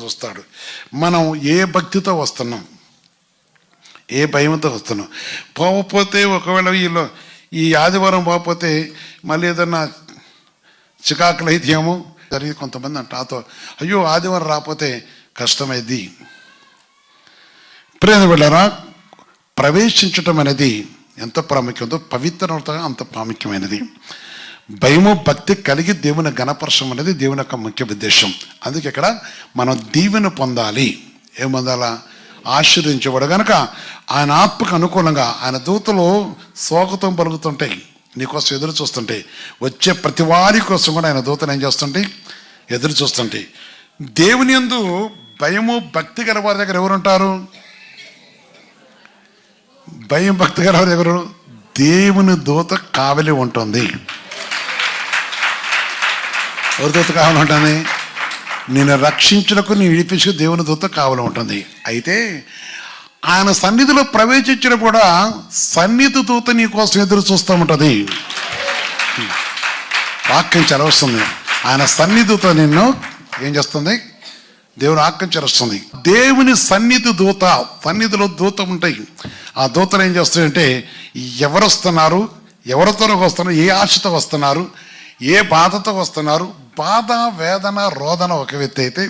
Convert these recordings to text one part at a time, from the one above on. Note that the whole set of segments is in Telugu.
చూస్తాడు. మనం ఏ భక్తితో వస్తున్నాం, ఏ భయంతో వస్తున్నాం. పోకపోతే ఒకవేళ ఈ ఆదివారం పోకపోతే మళ్ళీ ఏదన్నా చికాకులు అయితే ఏమో జరిగి కొంతమంది నాతో అయ్యో ఆదివారం రాకపోతే కష్టమైంది. ప్రేమ వెళ్ళరా, ప్రవేశించటం అనేది ఎంత ప్రాముఖ్యమో పవిత్రత అంత ప్రాముఖ్యమైనది. భయము భక్తి కలిగి దేవుని ఘనపరచడం అనేది దేవుని యొక్క ముఖ్య ఉద్దేశం. అందుకే ఇక్కడ మనం దీవెన పొందాలి. ఏం పొందాలా? ఆశీర్వదించేవాడు కనుక ఆయన ఆత్మకు అనుకూలంగా ఆయన దూతలు స్వాగతం పలుకుతుంటాయి, నీకోసం ఎదురు చూస్తుంటాయి. వచ్చే ప్రతి వారి కోసం కూడా ఆయన దూతలు ఏం చేస్తుంటాయి? ఎదురు చూస్తుంటాయి. దేవుని యందు భయము భక్తి గల వారి దగ్గర ఎవరుంటారు? భయం భక్తి గల వారి దగ్గర దేవుని దూత కావలి ఉంటుంది. ఎవరి దూత కావలి ఉంటుంది? నేను రక్షించుటకు నీ విడిపించుకు దేవుని దూత కావలి ఉంటుంది. అయితే ఆయన సన్నిధిలో ప్రవేశించిన కూడా సన్నిధి దూత నీ కోసం ఎదురు చూస్తూ ఉంటుంది. వాక్యం చదవస్తుంది. ఆయన సన్నిధితో నిన్ను ఏం చేస్తుంది? దేవుని వాక్యం చరుస్తుంది. దేవుని సన్నిధి దూత, సన్నిధిలో దూత ఉంటాయి. ఆ దూతలు ఏం చేస్తాయంటే ఎవరు వస్తున్నారు, ఎవరితో వస్తున్నారు, ఏ ఆశతో వస్తున్నారు, ఏ బాధతో వస్తున్నారు. బాధ వేదన రోదన ఒక వ్యక్తి అయితే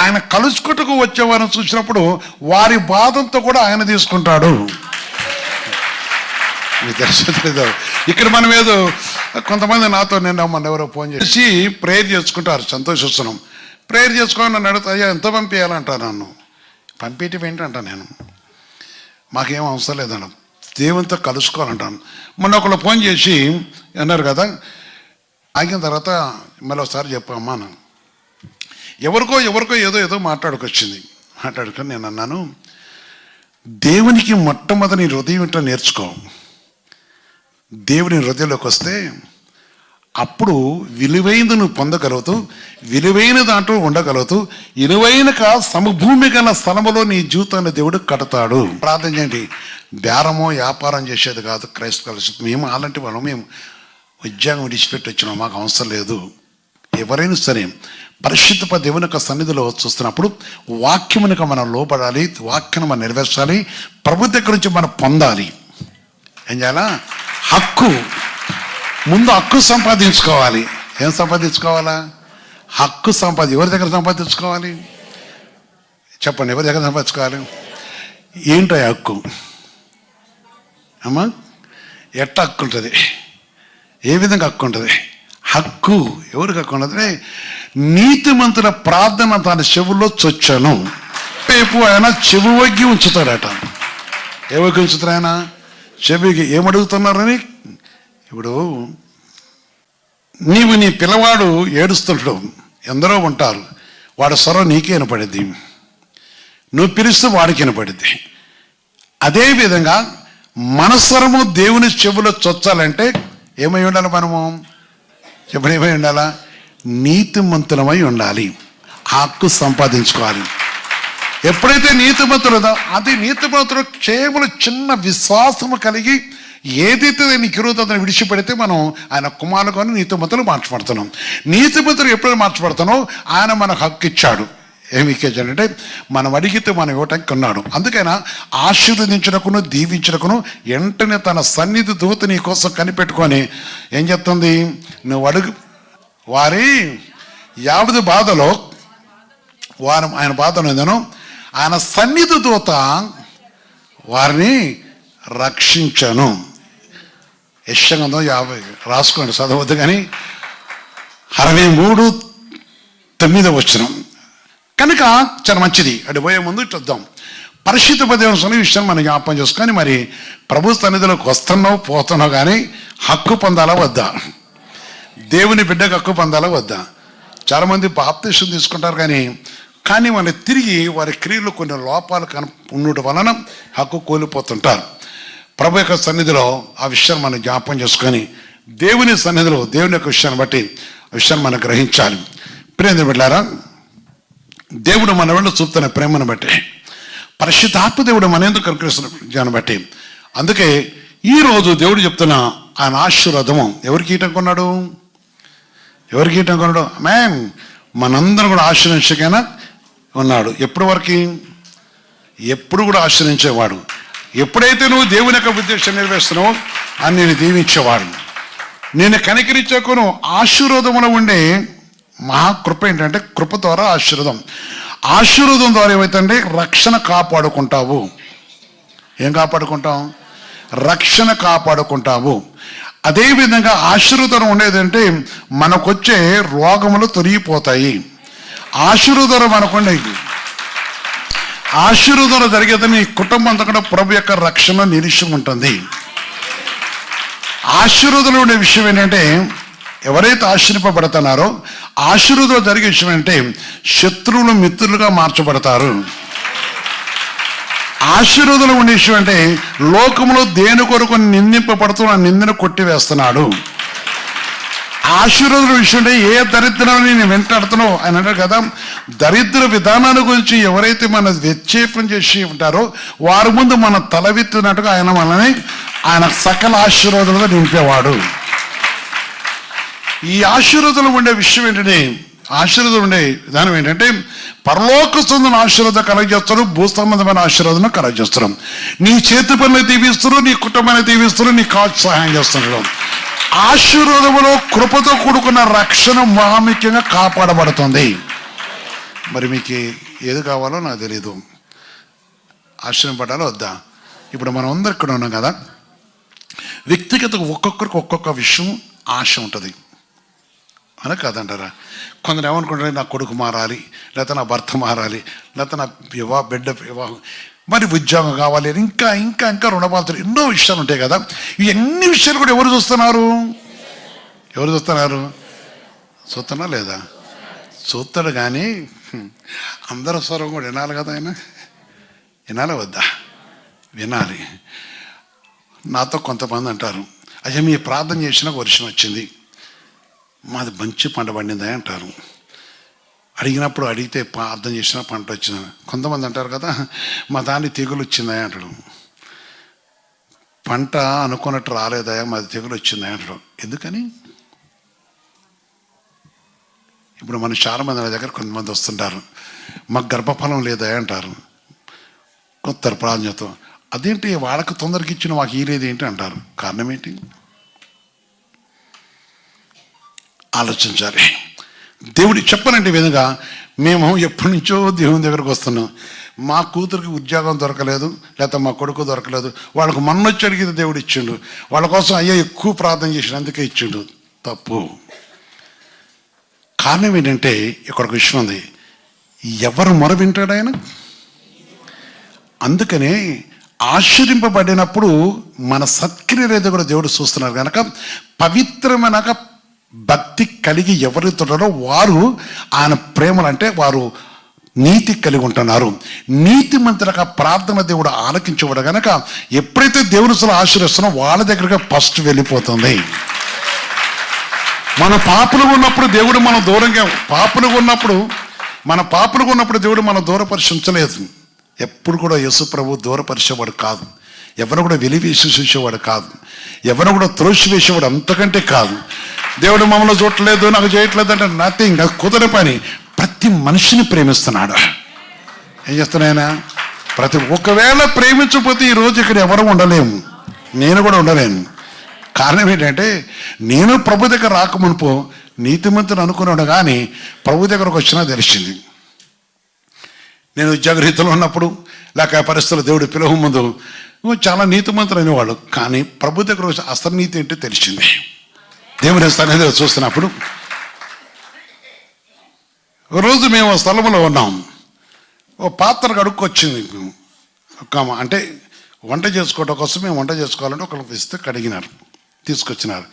ఆయన కలుసుకుంటూ వచ్చేవారిని చూసినప్పుడు వారి బాధంతో కూడా ఆయన తీసుకుంటాడు. మీకు తెలుసు. ఇక్కడ మనం ఏదో కొంతమంది నాతో మొన్న ఎవరో ఫోన్ చేసి ప్రేయర్ చేసుకుంటారు, సంతోషిస్తున్నాం. ప్రేయర్ చేసుకోని నన్ను అడుగుతా, అయ్యా ఎంత పంపించాలంటారు. నన్ను పంపించడం ఏంటంట, నేను మాకేం అవసరం లేదన్న, దేవునితో కలుసుకోవాలంటాను. మొన్న ఒకళ్ళు ఫోన్ చేసి అన్నారు కదా, ఆగిన తర్వాత మళ్ళీ ఒకసారి చెప్పమ్మా నన్ను ఎవరికో ఏదో మాట్లాడుకొచ్చింది. మాట్లాడుకొని నేను అన్నాను, దేవునికి మొట్టమొదటి నీ హృదయం ఇంట్లో నేర్చుకో. దేవుని హృదయంలోకి వస్తే అప్పుడు విలువైనది నువ్వు పొందగలుగుతూ, విలువైన దాంట్లో ఉండగలుగుతూ, విలువైన సమభూమి గల స్థలములో నీ జీవితాన్ని దేవుడు కడతాడు. ప్రార్థన చేయండి. బేరమో వ్యాపారం చేసేది కాదు క్రైస్తవ. మేము అలాంటి వాళ్ళం, మేము ఉద్యోగం విడిచిపెట్టి వచ్చినాం, మాకు అవసరం లేదు. ఎవరైనా సరే పరిశుద్ధ దేవుని యొక్క సన్నిధిలో చూస్తున్నప్పుడు వాక్యమునకు మనం లోపడాలి, వాక్యం మనం నెరవేర్చాలి, ప్రభు దగ్గర నుంచి మనం పొందాలి. ఏం చేయాలా? హక్కు. ముందు హక్కు సంపాదించుకోవాలి. ఏం సంపాదించుకోవాలా? హక్కు ఎవరి దగ్గర సంపాదించుకోవాలి? చెప్పండి, ఎవరి దగ్గర సంపాదించుకోవాలి? ఏంటో హక్కు అమ్మా? ఎట్ట హక్కు ఉంటుంది? ఏ విధంగా హక్కు ఉంటుంది? హక్కు ఎవరికి హక్కు ఉంటుంది? నీతిమంతుల ప్రార్థన తన చెవుల్లో చొచ్చాను. రేపు ఆయన చెవి వగ్గి ఉంచుతాడట. ఏ వగ్గి ఉంచుతాడు ఆయన? చెవికి. ఏమడుగుతున్నారని? ఇప్పుడు నీ పిల్లవాడు ఏడుస్తుంటాడు, ఎందరో ఉంటారు, వాడు స్వరం నీకే వినపడిద్ది, నువ్వు పిలిస్తే వాడికి వినపడిద్ది. అదేవిధంగా మన స్వరము దేవుని చెవులో చొచ్చాలంటే ఏమై ఉండాలి? మనము చెప్పండి, ఏమై ఉండాలా? నీతిమంతులమై ఉండాలి. హక్కు సంపాదించుకోవాలి. ఎప్పుడైతే నీతిమంతులదో అది నీతిమంతులు కేవలం చిన్న విశ్వాసము కలిగి ఏదైతే నీకు ఇరుగుతుందని విడిచిపెడితే మనం ఆయన కుమారుని నీతిమంతులు మార్చబడుతున్నాం. నీతిమంతులు ఎప్పుడైతే మార్చబడుతున్నావు ఆయన మనకు హక్కు ఇచ్చాడు. ఏమి ఇచ్చాడంటే మనం అడిగితే మనం ఇవ్వటానికి ఉన్నాడు. అందుకైనా ఆశీర్వదించడకును దీవించడకును వెంటనే తన సన్నిధి దూత నీ కోసం కనిపెట్టుకొని ఏం చెప్తుంది? నువ్వు అడుగు. వారి యావది బాధలో ఆయన బాధను ఏందనో ఆయన సన్నిధి దూత వారిని రక్షించను. యెషయా 50 రాసుకోండి, చదవద్దు కానీ 63:9 కనుక చాలా మంచిది. అటు పోయే ముందు చూద్దాం. పరిశుద్ధ దేవుని విషయాన్ని మనం జ్ఞాపకం చేసుకొని మరి ప్రభు సన్నిధిలోకి వస్తున్నావు పోతున్నావు కానీ హక్కు పొందాలా వద్దా? దేవుని బిడ్డకు హక్కు పొందాలా వద్దా? చాలామంది బాప్తిసం తీసుకుంటారు కానీ మన తిరిగి వారి క్రియలు కొన్ని లోపాలు ఉండటం వలన హక్కు కోల్పోతుంటారు. ప్రభు యొక్క సన్నిధిలో ఆ విషయాన్ని మనం జ్ఞాపకం చేసుకొని దేవుని సన్నిధిలో దేవుని యొక్క విషయాన్ని బట్టి ఆ విషయాన్ని మనం గ్రహించాలి. ప్రేమ బిడ్డలారా, దేవుడు మన వాళ్ళు చూపుతున్న ప్రేమను బట్టి, పరిశుద్ధాత్మ దేవుడు మన ఎందుకు కనుకరిస్తున్న జ్ఞానం బట్టి, అందుకే ఈరోజు దేవుడు చెప్తున్న ఆయన ఆశీర్వాదము ఎవరికి ఇయటం కొన్నాడు? ఎవరికి ఇయటం కొన్నాడు? మ్యాన్ మనందరం కూడా ఆశీర్వదించకైనా ఉన్నాడు. ఎప్పటి వరకు? ఎప్పుడు కూడా ఆశ్రయించేవాడు. ఎప్పుడైతే నువ్వు దేవుని యొక్క ఉద్దేశం నెరవేరుస్తున్నావో అని నేను దీవించేవాడు. నేను కనికరించకును ఆశీర్వాదములో ఉండే మహాకృప ఏంటంటే కృప ద్వారా ఆశీర్వాదం. ఆశీర్వాదం ద్వారా ఏమైతే రక్షణ కాపాడుకుంటావు. ఏం కాపాడుకుంటాం? రక్షణ కాపాడుకుంటావు. అదేవిధంగా ఆశీర్వాదం ఉండేదంటే మనకొచ్చే రోగములు తొలగిపోతాయి. ఆశీర్వాదం మనకుండే ఆశీర్వాదం జరిగేది నీ కుటుంబం అంతా కూడా ప్రభు యొక్క రక్షణ నిరీక్షం ఉంటుంది. ఆశీర్వాదంలో ఉండే విషయం ఏంటంటే ఎవరైతే ఆశ్రయింపబడుతున్నారో ఆశీర్వాదం జరిగే విషయం ఏంటంటే శత్రువులు మిత్రులుగా మార్చబడతారు. ఆశీర్వాదంలో ఉండే విషయం అంటే లోకంలో దేని కొరకు నిందింపబడుతూ ఆ నిందను కొట్టివేస్తున్నాడు. ఆశీర్వాదం విషయం అంటే ఏ దరిద్రాన్ని నేను వెంటాడుతున్నావు అని అంటారు కదా. దరిద్ర విధానాల గురించి ఎవరైతే మన వ్యక్షేపం చేసి ఉంటారో వారి ముందు మన తలవిత్తినట్టుగా ఆయన సకల ఆశీర్వాదాలుగా నింపేవాడు. ఈ ఆశీర్వాదాలు ఉండే విషయం ఏంటంటే ఆశీర్వాదం ఉండే విధానం ఏంటంటే పరలోక సంబంధమైన ఆశీర్వాదం కలగజేస్తారు, భూ సంబంధమైన ఆశీర్వాదం కలగజేస్తారు. నీ చేతి పనులు దీవిస్తారు, నీ కుటుంబాన్ని దీవిస్తారు, నీ కాచు సహాయం చేస్తున్నారు. ఆశీర్వాదములో కృపతో కూడుకున్న రక్షణ మహాముఖ్యంగా కాపాడబడుతుంది. మరి మీకు ఏది కావాలో నాకు తెలీదు. ఆశ్రయపడాలో వద్దా? ఇప్పుడు మనం అందరు ఇక్కడ ఉన్నాం కదా. వ్యక్తిగత ఒక్కొక్కరికి ఒక్కొక్క విషయం ఆశ ఉంటుంది అని కాదంటారా? కొందరు ఏమనుకుంటారు, నా కొడుకు మారాలి, లేకపోతే నా భర్త మారాలి, లేకపోతే నా బిడ్డ వివాహం, మరి ఉద్యోగం కావాలి, ఇంకా ఇంకా ఇంకా రుణబాధలు ఎన్నో విషయాలు ఉంటాయి కదా. ఇవన్నీ విషయాలు కూడా ఎవరు చూస్తున్నారు? ఎవరు చూస్తున్నారు? చూస్తున్నా లేదా? చూస్తాడు కానీ అందరూ స్వరం కూడా వినాలి కదా. ఆయన వినాలి వద్దా? వినాలి. నాతో కొంతమంది అంటారు, అయ్యా మీ ప్రార్థన చేసినా వర్షం వచ్చింది, మాది మంచి పంట పండిందా అంటారు. అడిగినప్పుడు అడిగితే ప్రార్థన చేసినా పంట వచ్చిందని. కొంతమంది అంటారు కదా, మా దాన్ని తెగులు వచ్చిందా అంటాడు. పంట అనుకున్నట్టు రాలేదా, మాది తెగులు వచ్చిందా అంటాడు. ఎందుకని? ఇప్పుడు మన చాలా మంది నా దగ్గర కొంతమంది వస్తుంటారు, మాకు గర్భఫలం లేదా అంటారు. కొత్త ప్రార్థనతో అదేంటి వాళ్ళకు తొందరకి ఇచ్చిన మాకు ఈ లేదు ఏంటి అంటారు. కారణం ఏంటి? ఆలోచించాలి. దేవుడి చెప్పనంటే విధంగా మేము ఎప్పటి నుంచో దేవుని దగ్గరకు వస్తున్నాం. మా కూతురికి ఉద్యోగం దొరకలేదు, లేకపోతే మా కొడుకు దొరకలేదు, వాళ్ళకు మొన్నొచ్చి అడిగితే దేవుడు ఇచ్చిండు. వాళ్ళ కోసం అయ్యా ఎక్కువ ప్రార్థన చేసిన అందుకే ఇచ్చిండు. తప్పు. కారణం ఏంటంటే ఇక్కడ ఒక విషయం ఉంది, ఎవరు మొర వింటాడు ఆయన. అందుకనే ఆశ్చర్యింపబడినప్పుడు మన సత్క్రియలు కూడా దేవుడు చూస్తున్నారు కనుక పవిత్రమైన భక్తి కలిగి ఎవరితోటారో వారు ఆయన ప్రేమలు అంటే వారు నీతి కలిగి ఉంటున్నారు. నీతి మంత్రుల ప్రార్థన దేవుడు ఆలకించేవాడు కనుక ఎప్పుడైతే దేవుని ఆశీర్వదిస్తున్నా వాళ్ళ దగ్గరగా ఫస్ట్ వెళ్ళిపోతుంది. మన పాపులుగా ఉన్నప్పుడు దేవుడు మనం దూరంగా మన పాపులుగా ఉన్నప్పుడు దేవుడు మనం దూరపరిశించలేదు. ఎప్పుడు కూడా యేసు ప్రభు దూరపరిచేవాడు కాదు. ఎవరు కూడా వెలివేసి చూసేవాడు కాదు. ఎవరు కూడా త్రోసి వేసేవాడు అంతకంటే కాదు. దేవుడు మమ్మల్ని చూడలేదు, నాకు చేయట్లేదు అంటే నథింగ్. అది కుదర పని. ప్రతి మనిషిని ప్రేమిస్తున్నాడు. ఏం చేస్తున్నాయన? ఒకవేళ ప్రేమించకపోతే ఈరోజు ఇక్కడ ఎవరు ఉండలేము, నేను కూడా ఉండలేను. కారణం ఏంటంటే నేను ప్రభు దగ్గర రాకమునుపో నీతిమంతుని అనుకున్నాడు, కానీ ప్రభు దగ్గరకు వచ్చినా తెలిసింది. నేను ఉద్యోగరీతిలో ఉన్నప్పుడు లేక పరిస్థితులు దేవుడు పిలువ ముందు చాలా నీతిమంతులు అనేవాళ్ళు, కానీ ప్రభు దగ్గర వచ్చి అసలు నీతి ఏంటో తెలిసింది. దేవుని సన్నిధిలో చూస్తున్నప్పుడు రోజు మేము స్థలంలో ఉన్నాం. ఓ పాత్ర కడుక్కొచ్చింది. అంటే వంట చేసుకోవడం కోసం మేము వంట చేసుకోవాలంటే ఒకరికి ఇస్తే కడిగినారు, తీసుకొచ్చినారు.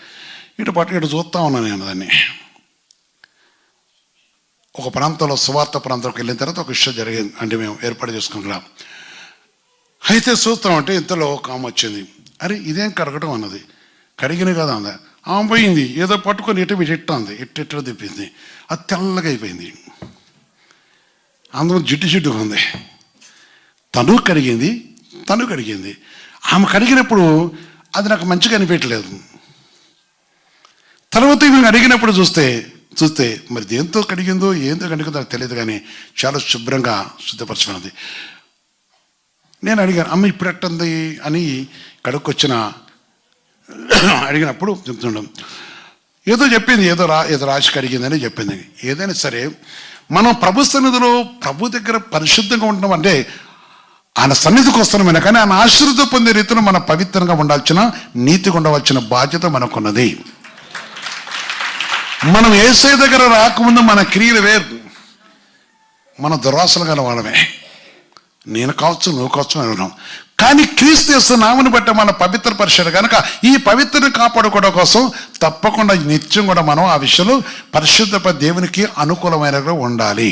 ఇటు చూస్తా ఉన్నాను నేను దాన్ని. ఒక ప్రాంతంలో సువార్త ప్రాంతంలోకి వెళ్ళిన తర్వాత ఒక విషయం జరిగింది. అంటే మేము ఏర్పాటు చేసుకుంటున్నాం. అయితే చూస్తామంటే ఇంతలో ఒక ఆమె వచ్చింది. అరే ఇదేం కడగటం అన్నది. కడిగిన కదా అందా. ఆమె పోయింది ఏదో పట్టుకొని ఇట్ట అంది, ఇట్ట తిప్పింది. అది తెల్లగా అయిపోయింది. అందులో జిడ్డుగా ఉంది. తను కడిగింది. ఆమె కడిగినప్పుడు అది నాకు మంచిగా అనిపించలేదు. తర్వాత మేము అడిగినప్పుడు చూస్తే చూస్తే మరి దేంతో కడిగిందో ఏంతో కడిగిందో నాకు తెలియదు, కానీ చాలా శుభ్రంగా శుద్ధపరచుకున్నది. నేను అడిగాను, అమ్మ ఇప్పుడు ఎట్టుంది అని కడుక్కొచ్చిన అడిగినప్పుడు చెప్తుండం ఏదో చెప్పింది, ఏదో రాసి కడిగిందని చెప్పింది. ఏదైనా సరే మనం ప్రభు సన్నిధిలో ప్రభు దగ్గర పరిశుద్ధంగా ఉండడం అంటే ఆయన సన్నిధికి వస్తున్నామైనా కానీ ఆయన ఆశీర్వాదం పొందే రీతిలో మనం పవిత్రంగా ఉండాల్సిన, నీతిగా ఉండవలసిన బాధ్యత మనకున్నది. మనం యేసయ్య దగ్గర రాకముందు మన క్రియలు వేరు, మన దురాశలు గల వాళ్ళమే. నేను కావచ్చు, నువ్వు కావచ్చు అనుకున్నాం. కానీ క్రీస్తు యేసు నామమును బట్టి మన పవిత్ర పరిశుద్ధ కనుక ఈ పవిత్రను కాపాడుకోవడం కోసం తప్పకుండా నిత్యం కూడా మనం ఆ విషయంలో పరిశుద్ధ దేవునికి అనుకూలమైనగా ఉండాలి.